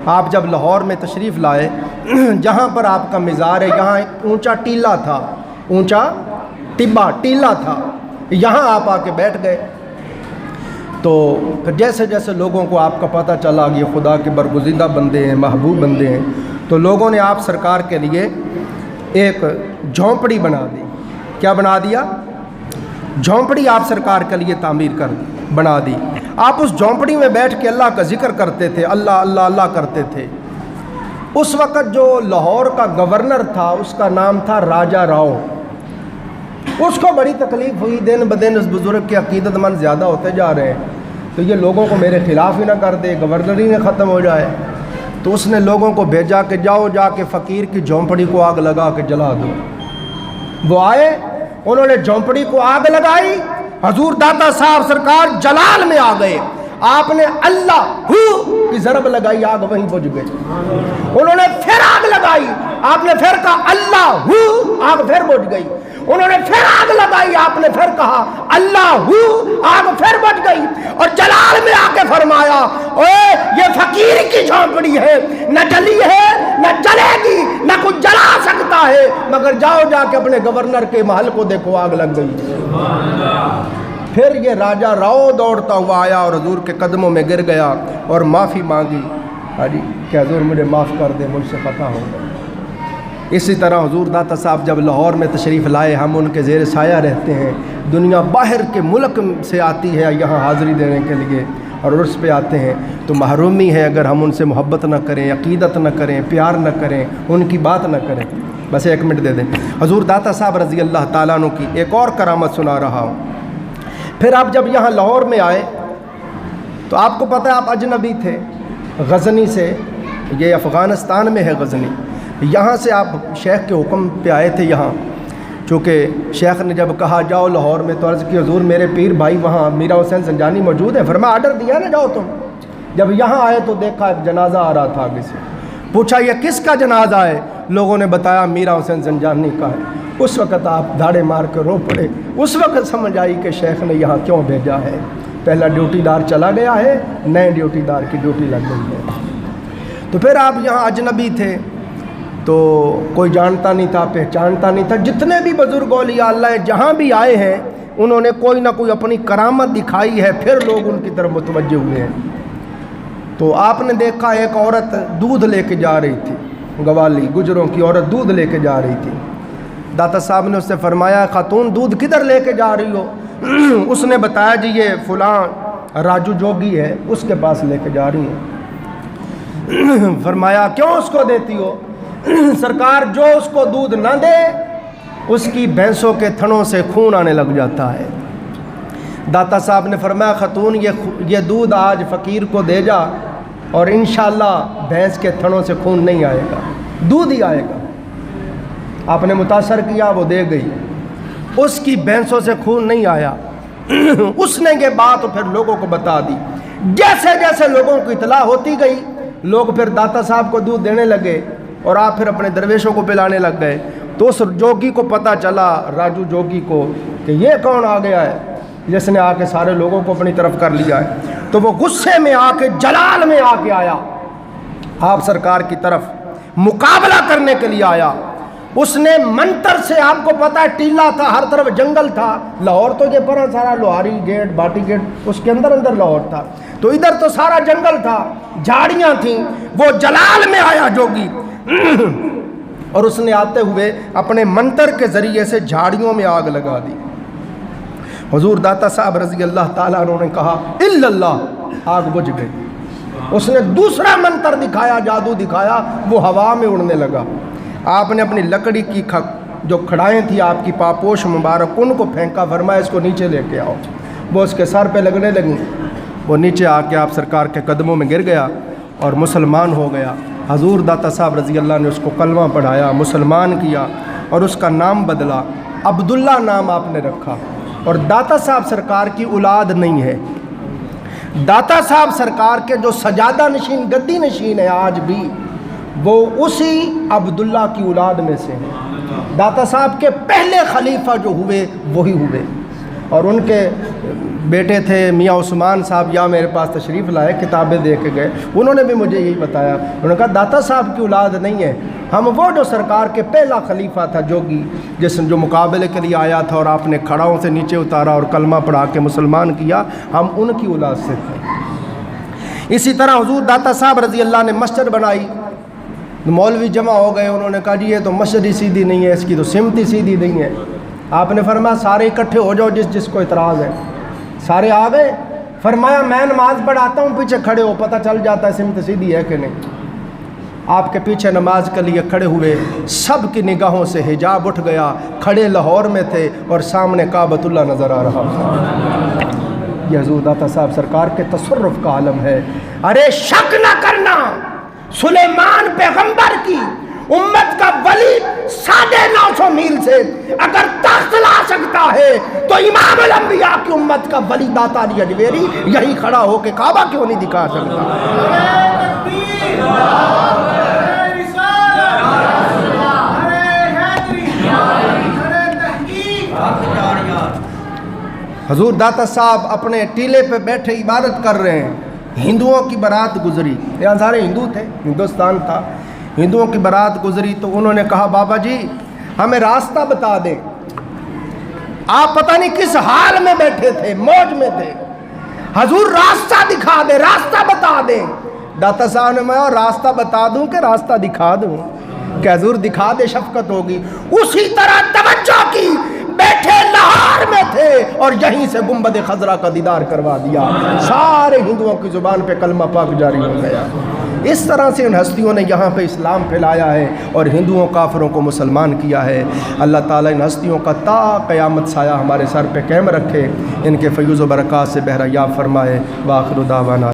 آپ جب لاہور میں تشریف لائے، جہاں پر آپ کا مزار ہے، یہاں ایک اونچا ٹیلہ تھا، اونچا ٹیلہ تھا، یہاں آپ آ کے بیٹھ گئے۔ تو جیسے جیسے لوگوں کو آپ کا پتہ چلا کہ یہ خدا کے برگزیدہ بندے ہیں، محبوب بندے ہیں، تو لوگوں نے آپ سرکار کے لیے ایک جھونپڑی بنا دی۔ کیا بنا دیا؟ جھونپڑی آپ سرکار کے لیے تعمیر بنا دی۔ آپ اس جھونپڑی میں بیٹھ کے اللہ کا ذکر کرتے تھے، اللہ اللہ اللہ کرتے تھے۔ اس وقت جو لاہور کا گورنر تھا اس کا نام تھا راجہ راؤ۔ اس کو بڑی تکلیف ہوئی، دن بدن اس بزرگ کے عقیدت مند زیادہ ہوتے جا رہے ہیں، تو یہ لوگوں کو میرے خلاف ہی نہ کر دے، گورنر ہی نہ ختم ہو جائے۔ تو اس نے لوگوں کو بھیجا کہ جاؤ جا کے فقیر کی جھونپڑی کو آگ لگا کے جلا دو۔ وہ آئے، انہوں نے جھونپڑی کو آگ لگائی، حضور داتا صاحب سرکار جلال میں آ گئے۔ آپ نے اللہ ہو کی ضرب لگائی، آگ وہیں بجھ گئی۔ انہوں نے پھر آگ لگائی، آپ نے پھر کہا اللہ ہو، آگ پھر بجھ گئی۔ انہوں نے پھر آگ لگائی، آپ نے پھر کہا اللہ ہو، آگ پھر بجھ گئی۔ اور جلال میں آ کے فرمایا، اوے یہ فقیر کی جھونپڑی ہے، نہ جلی ہے نہ جلے گی، نہ کچھ جلا سکتا ہے، مگر جاؤ جا کے اپنے گورنر کے محل کو دیکھو، آگ لگ گئی۔ پھر یہ راجہ راؤ دوڑتا ہوا آیا اور حضور کے قدموں میں گر گیا اور معافی مانگی، کہ حضور مجھے معاف کر دے، مجھ سے خطا ہو گیا۔ اسی طرح حضور داتا صاحب جب لاہور میں تشریف لائے، ہم ان کے زیر سایہ رہتے ہیں، دنیا باہر کے ملک سے آتی ہے یہاں حاضری دینے کے لیے اور عرس پہ آتے ہیں، تو محرومی ہے اگر ہم ان سے محبت نہ کریں، عقیدت نہ کریں، پیار نہ کریں، ان کی بات نہ کریں۔ بس ایک منٹ دے دیں۔ حضور داتا صاحب رضی اللہ تعالیٰ عنہ کی ایک اور کرامت سنا رہا ہوں۔ پھر آپ جب یہاں لاہور میں آئے تو آپ کو پتہ ہے آپ اجنبی تھے، غزنی سے، یہ افغانستان میں ہے غزنی، یہاں سے آپ شیخ کے حکم پہ آئے تھے یہاں، چونکہ شیخ نے جب کہا جاؤ لاہور میں تو عرض کی حضور میرے پیر بھائی وہاں میرا حسین زنجانی موجود ہے، فرمایا آرڈر دیا نا جاؤ تم۔ جب یہاں آئے تو دیکھا ایک جنازہ آ رہا تھا آگے سے، پوچھا یہ کس کا جنازہ ہے؟ لوگوں نے بتایا میرا حسین زنجانی کا ہے۔ اس وقت آپ دھاڑے مار کے رو پڑے، اس وقت سمجھ آئی کہ شیخ نے یہاں کیوں بھیجا ہے، پہلا ڈیوٹی دار چلا گیا ہے، نئے ڈیوٹی دار کی ڈیوٹی لگ گئی ہے۔ تو پھر آپ یہاں اجنبی تھے تو کوئی جانتا نہیں تھا، پہچانتا نہیں تھا۔ جتنے بھی بزرگ اولیاء اللہ جہاں بھی آئے ہیں انہوں نے کوئی نہ کوئی اپنی کرامت دکھائی ہے، پھر لوگ ان کی طرف متوجہ ہوئے ہیں۔ تو آپ نے دیکھا ایک عورت دودھ لے کے جا رہی تھی، گوالی گجروں کی عورت دودھ لے کے جا رہی تھی۔ داتا صاحب نے اس سے فرمایا خاتون دودھ کدھر لے کے جا رہی ہو؟ اس نے بتایا جی یہ فلاں راجو جوگی ہے، اس کے پاس لے کے جا رہی ہیں۔ فرمایا کیوں اس کو دیتی ہو؟ سرکار جو اس کو دودھ نہ دے اس کی بھینسوں کے تھنوں سے خون آنے لگ جاتا ہے۔ داتا صاحب نے فرمایا خاتون یہ دودھ آج فقیر کو دے جا اور انشاءاللہ بھینس کے تھنوں سے خون نہیں آئے گا، دودھ ہی آئے گا۔ آپ نے متاثر کیا، وہ دے گئی، اس کی بھینسوں سے خون نہیں آیا۔ اس نے یہ بات پھر لوگوں کو بتا دی، جیسے جیسے لوگوں کو اطلاع ہوتی گئی لوگ پھر داتا صاحب کو دودھ دینے لگے اور آپ پھر اپنے درویشوں کو پلانے لگ گئے۔ تو اس جوگی کو پتہ چلا، راجو جوگی کو، کہ یہ کون آ گیا ہے جس نے آ کے سارے لوگوں کو اپنی طرف کر لیا ہے۔ تو وہ غصے میں آ کے جلال میں آ کے آیا، آپ سرکار کی طرف مقابلہ کرنے کے لیے آیا۔ اس نے منتر سے، آپ کو پتہ ہے ٹیلہ تھا، ہر طرف جنگل تھا، لاہور تو یہ پورا سارا لوہاری گیٹ باٹی گیٹ اس کے اندر لاہور تھا، تو ادھر تو سارا جنگل تھا، جھاڑیاں تھیں۔ وہ جلال میں آیا جوگی اور اس نے آتے ہوئے اپنے منتر کے ذریعے سے جھاڑیوں میں آگ لگا دی۔ حضور داتا صاحب رضی اللہ تعالیٰ عنہ نے کہا الا اللہ، آگ بجھ گئی۔ اس نے دوسرا منتر دکھایا، جادو دکھایا، وہ ہوا میں اڑنے لگا۔ آپ نے اپنی لکڑی کی جو کھڑائیں تھی آپ کی پاپوش مبارک ان کو پھینکا، فرمایا اس کو نیچے لے کے آؤ۔ وہ اس کے سر پہ لگنے لگیں، وہ نیچے آ کے آپ سرکار کے قدموں میں گر گیا اور مسلمان ہو گیا۔ حضور داتا صاحب رضی اللہ نے اس کو کلمہ پڑھایا، مسلمان کیا اور اس کا نام بدلا، عبداللہ نام آپ نے رکھا۔ اور داتا صاحب سرکار کی اولاد نہیں ہے، داتا صاحب سرکار کے جو سجادہ نشین گدی نشین ہے آج بھی، وہ اسی عبداللہ کی اولاد میں سے ہیں۔ داتا صاحب کے پہلے خلیفہ جو ہوئے وہی ہوئے۔ اور ان کے بیٹے تھے میاں عثمان صاحب، یہاں میرے پاس تشریف لائے، کتابیں دے کے گئے، انہوں نے بھی مجھے یہی بتایا، انہوں نے کہا داتا صاحب کی اولاد نہیں ہے، ہم وہ جو سرکار کے پہلا خلیفہ تھا جوگی، جو مقابلے کے لیے آیا تھا اور آپ نے کھڑاؤں سے نیچے اتارا اور کلمہ پڑھا کے مسلمان کیا، ہم ان کی اولاد سے تھے۔ اسی طرح حضور داتا صاحب رضی اللہ نے مسجد بنائی، مولوی جمع ہو گئے، انہوں نے کہا جی یہ تو مسجد ہی سیدھی نہیں ہے، اس کی تو سمت ہی سیدھی نہیں ہے۔ آپ نے فرمایا سارے اکٹھے ہو جاؤ جس کو اعتراض ہے۔ سارے آ گئے، فرمایا میں نماز پڑھاتا ہوں، پیچھے کھڑے ہو، پتہ چل جاتا ہے سمت سیدھی ہے کہ نہیں۔ آپ کے پیچھے نماز کے لیے کھڑے ہوئے، سب کی نگاہوں سے حجاب اٹھ گیا، کھڑے لاہور میں تھے اور سامنے کعبۃ اللہ نظر آ رہا تھا۔ یہ حضور داتا صاحب سرکار کے تصرف کا عالم ہے۔ ارے شک نہ کرنا، سلیمان پیغمبر کی امت کا ولی 950 میل سے اگر تخت لا سکتا ہے تو امام الانبیاء کی امت کا ولی داتا علی اجمیری یہی کھڑا ہو کے کعبہ کیوں نہیں دکھا سکتا؟ حضور داتا صاحب اپنے ٹیلے پہ بیٹھے عبادت کر رہے ہیں، ہندوؤں کی بارات گزری، یہاں سارے ہندو تھے، ہندوستان تھا، ہندوؤں کی بارات گزری تو انہوں نے کہا بابا جی ہمیں راستہ بتا دیں۔ آپ پتہ نہیں کس حال میں بیٹھے تھے، موج میں تھے، حضور راستہ دکھا دیں، راستہ بتا دیں۔ داتا صاحب نے کہا راستہ بتا دوں کہ راستہ دکھا دوں؟ کہ حضور دکھا دے شفقت ہوگی۔ اسی طرح توجہ کی، بیٹھے لاہور میں تھے اور یہیں سے گنبد خضرا کا دیدار کروا دیا، سارے ہندوؤں کی زبان پہ کلمہ پاک جاری ہو گیا۔ اس طرح سے ان ہستیوں نے یہاں پہ اسلام پھیلایا ہے اور ہندوؤں کافروں کو مسلمان کیا ہے۔ اللہ تعالیٰ ان ہستیوں کا تا قیامت سایہ ہمارے سر پہ قائم رکھے، ان کے فیوز و برکات سے بہرہ یاب فرمائے۔ وآخر دعوانا